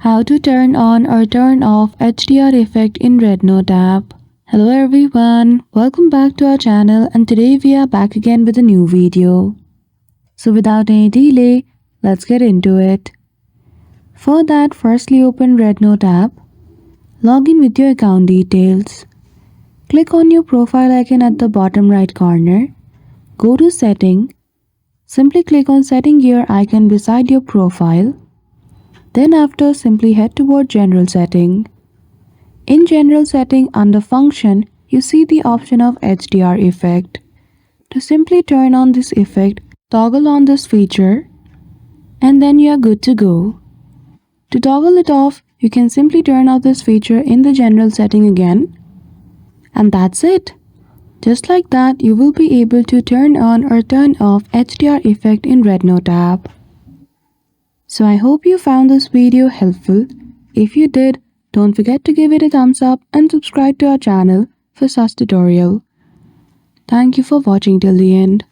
How to turn on or turn off HDR effect in RedNote app. Hello everyone, welcome back to our channel and today we are back again with a new video. So without any delay, let's get into it. For that, firstly open RedNote app, log in with your account details. Click on your profile icon at the bottom right corner, go to setting, simply click on setting gear icon beside your profile. Then after, simply head toward General Setting. In General Setting under Function, you see the option of HDR effect. To simply turn on this effect, toggle on this feature and then you are good to go. To toggle it off, you can simply turn off this feature in the General Setting again. And that's it. Just like that, you will be able to turn on or turn off HDR effect in RedNote app. So I hope you found this video helpful. If you did, don't forget to give it a thumbs up and subscribe to our channel for such tutorial. Thank you for watching till the end.